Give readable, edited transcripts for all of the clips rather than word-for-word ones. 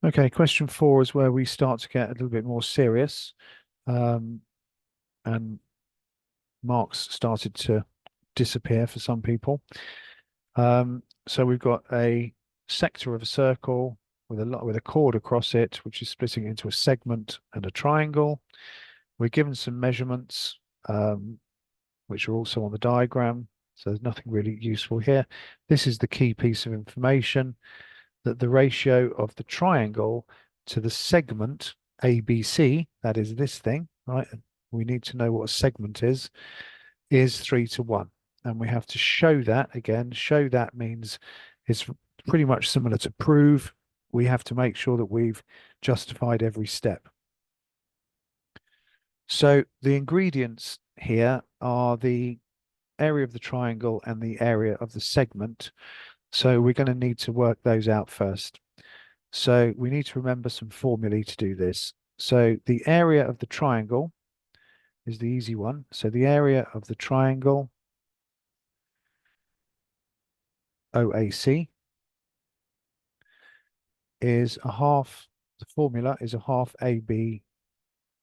Okay, question 4 is where we start to get a little bit more serious. Um, and marks started to disappear for some people. So we've got a sector of a circle with a chord across it, which is splitting into a segment and a triangle. We're given some measurements, which are also on the diagram. So there's nothing really useful here. This is the key piece of information, that the ratio of the triangle to the segment ABC, that is this thing, right? We need to know what a segment is 3 to 1. And we have to show that again. Show that means it's pretty much similar to prove. We have to make sure that we've justified every step. So the ingredients here are the area of the triangle and the area of the segment. So we're going to need to work those out first. So we need to remember some formulae to do this. So the area of the triangle is the easy one. So the area of the triangle OAC is a half, the formula is a half AB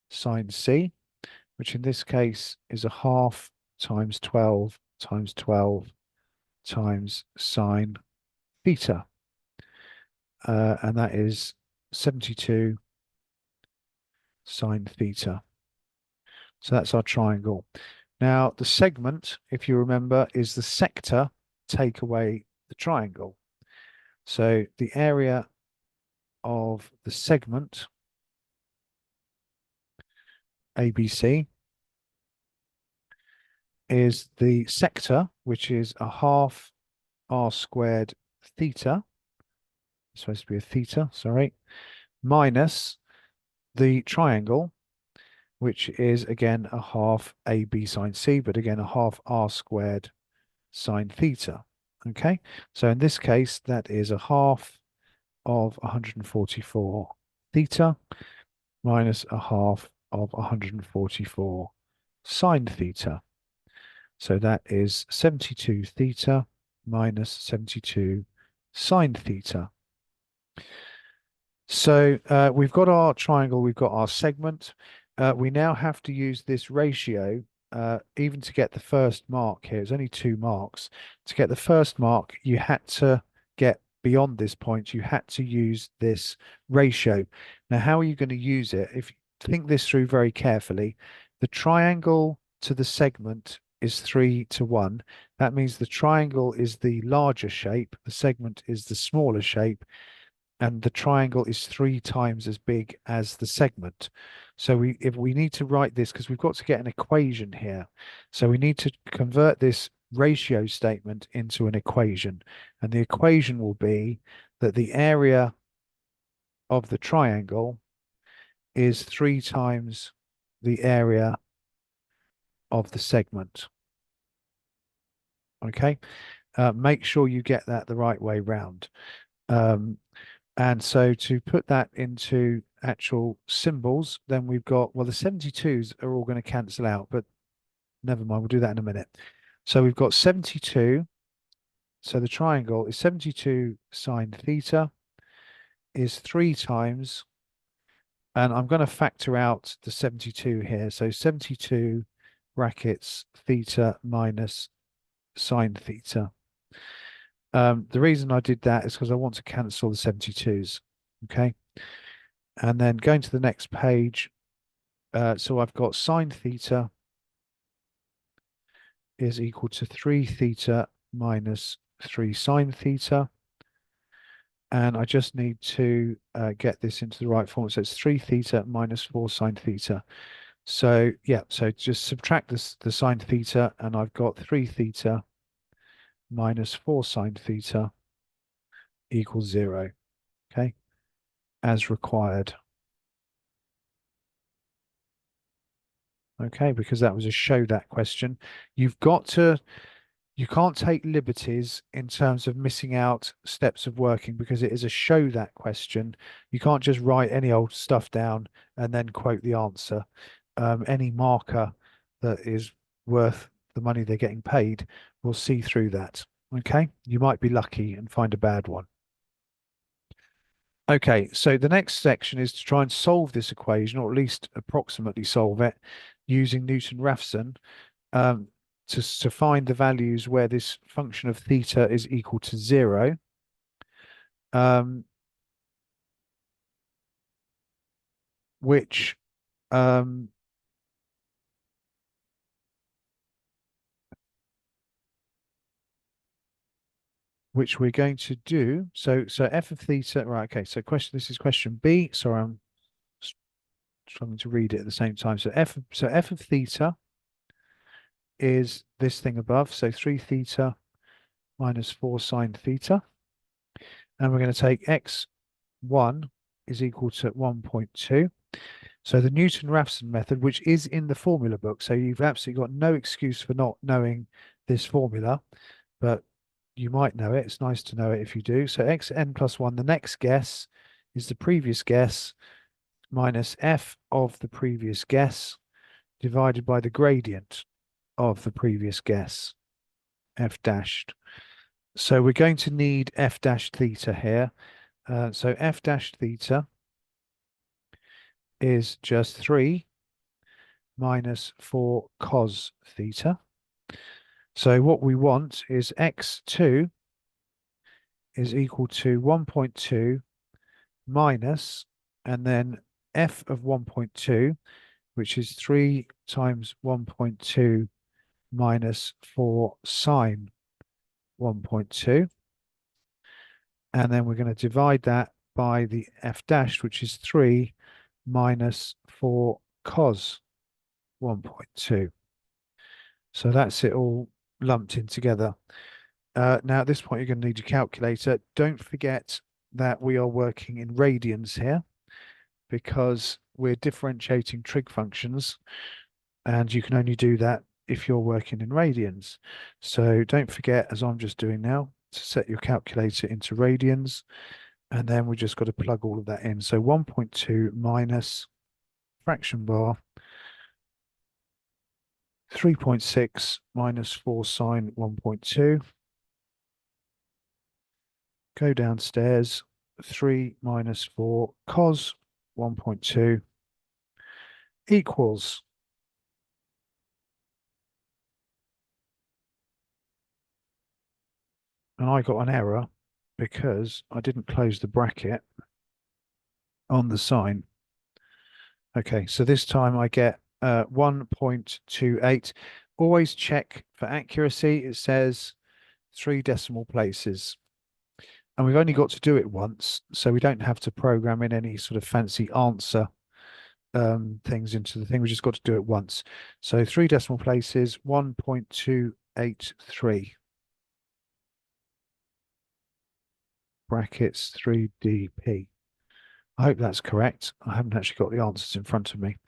sine C, which in this case is a half times 12 times 12 times sine theta. And that is 72 sine theta. So that's our triangle. Now, the segment, if you remember, is the sector take away the triangle. So the area of the segment ABC is the sector, which is a half r squared theta. It's supposed to be a theta, sorry, minus the triangle, which is again a half AB sine C, but again a half r squared sine theta. Okay, so in this case, that is a half of 144 theta minus a half of 144 sine theta. So that is 72 theta minus 72 sine theta. So we've got our triangle, we've got our segment. We now have to use this ratio even to get the first mark here. It's only 2 marks. To get the first mark, you had to get beyond this point. You had to use this ratio. Now, how are you going to use it? If you think this through very carefully, the triangle to the segment is 3 to 1. That means the triangle is the larger shape, the segment is the smaller shape, and the triangle is 3 times as big as the segment. So if we need to write this, because we've got to get an equation here. So we need to convert this ratio statement into an equation. And the equation will be that the area of the triangle is 3 times the area of the segment. Okay, make sure you get that the right way round. And so to put that into actual symbols, then we've got, well, the 72s are all going to cancel out, but never mind, we'll do that in a minute. So we've got 72. So the triangle is 72 sine theta is 3 times, and I'm going to factor out the 72 here. So 72 brackets theta minus sine theta. The reason I did that is because I want to cancel the 72s. Okay. And then going to the next page. So I've got sine theta is equal to 3 theta minus 3 sine theta. And I just need to get this into the right form. So it's 3 theta minus 4 sine theta. So yeah, so just subtract the sine theta, and I've got 3 theta minus 4 sine theta equals 0. Okay, as required. Okay, because that was a show that question. You can't take liberties in terms of missing out steps of working because it is a show that question. You can't just write any old stuff down and then quote the answer. Any marker that is worth the money they're getting paid will see through that. Okay, you might be lucky and find a bad one. Okay, so the next section is to try and solve this equation, or at least approximately solve it, using Newton-Raphson, um, to find the values where this function of theta is equal to 0. Um, which um, which we're going to do. So f of theta, right? Okay. So this is question B. Sorry, I'm struggling to read it at the same time. So f of theta is this thing above. So 3 theta minus 4 sine theta, and we're going to take x1 is equal to 1.2. So the Newton-Raphson method, which is in the formula book, so you've absolutely got no excuse for not knowing this formula, but you might know it. It's nice to know it if you do. So xn plus 1, the next guess is the previous guess minus f of the previous guess divided by the gradient of the previous guess, f dashed. So we're going to need f dash theta here. So f dash theta is just 3 minus 4 cos theta. So what we want is x2 is equal to 1.2 minus, and then f of 1.2, which is 3 times 1.2 minus 4 sine 1.2. And then we're going to divide that by the f dashed, which is 3 minus 4 cos 1.2. So that's it all lumped in together. Now at this point, you're going to need your calculator. Don't forget that we are working in radians here, because we're differentiating trig functions, and you can only do that if you're working in radians. So don't forget, as I'm just doing now, to set your calculator into radians, and then we just got to plug all of that in. So 1.2 minus fraction bar 3.6 minus 4 sine 1.2. Go downstairs, 3 minus 4 cos 1.2 equals, and I got an error because I didn't close the bracket on the sign. Okay, so this time I get 1.28. Always check for accuracy. It says 3 decimal places. And we've only got to do it once, so we don't have to program in any sort of fancy answer things into the thing. We just got to do it once. So 3 decimal places, 1.283. Brackets 3dp. I hope that's correct. I haven't actually got the answers in front of me.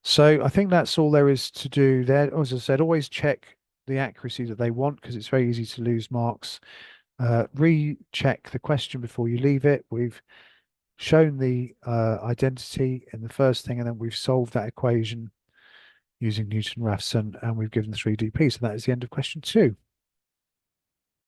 So I think that's all there is to do there. As I said, always check the accuracy that they want, because it's very easy to lose marks. Recheck the question before you leave it. We've shown the identity in the first thing, and then we've solved that equation using Newton-Raphson, and we've given 3dp. So that is the end of question 2.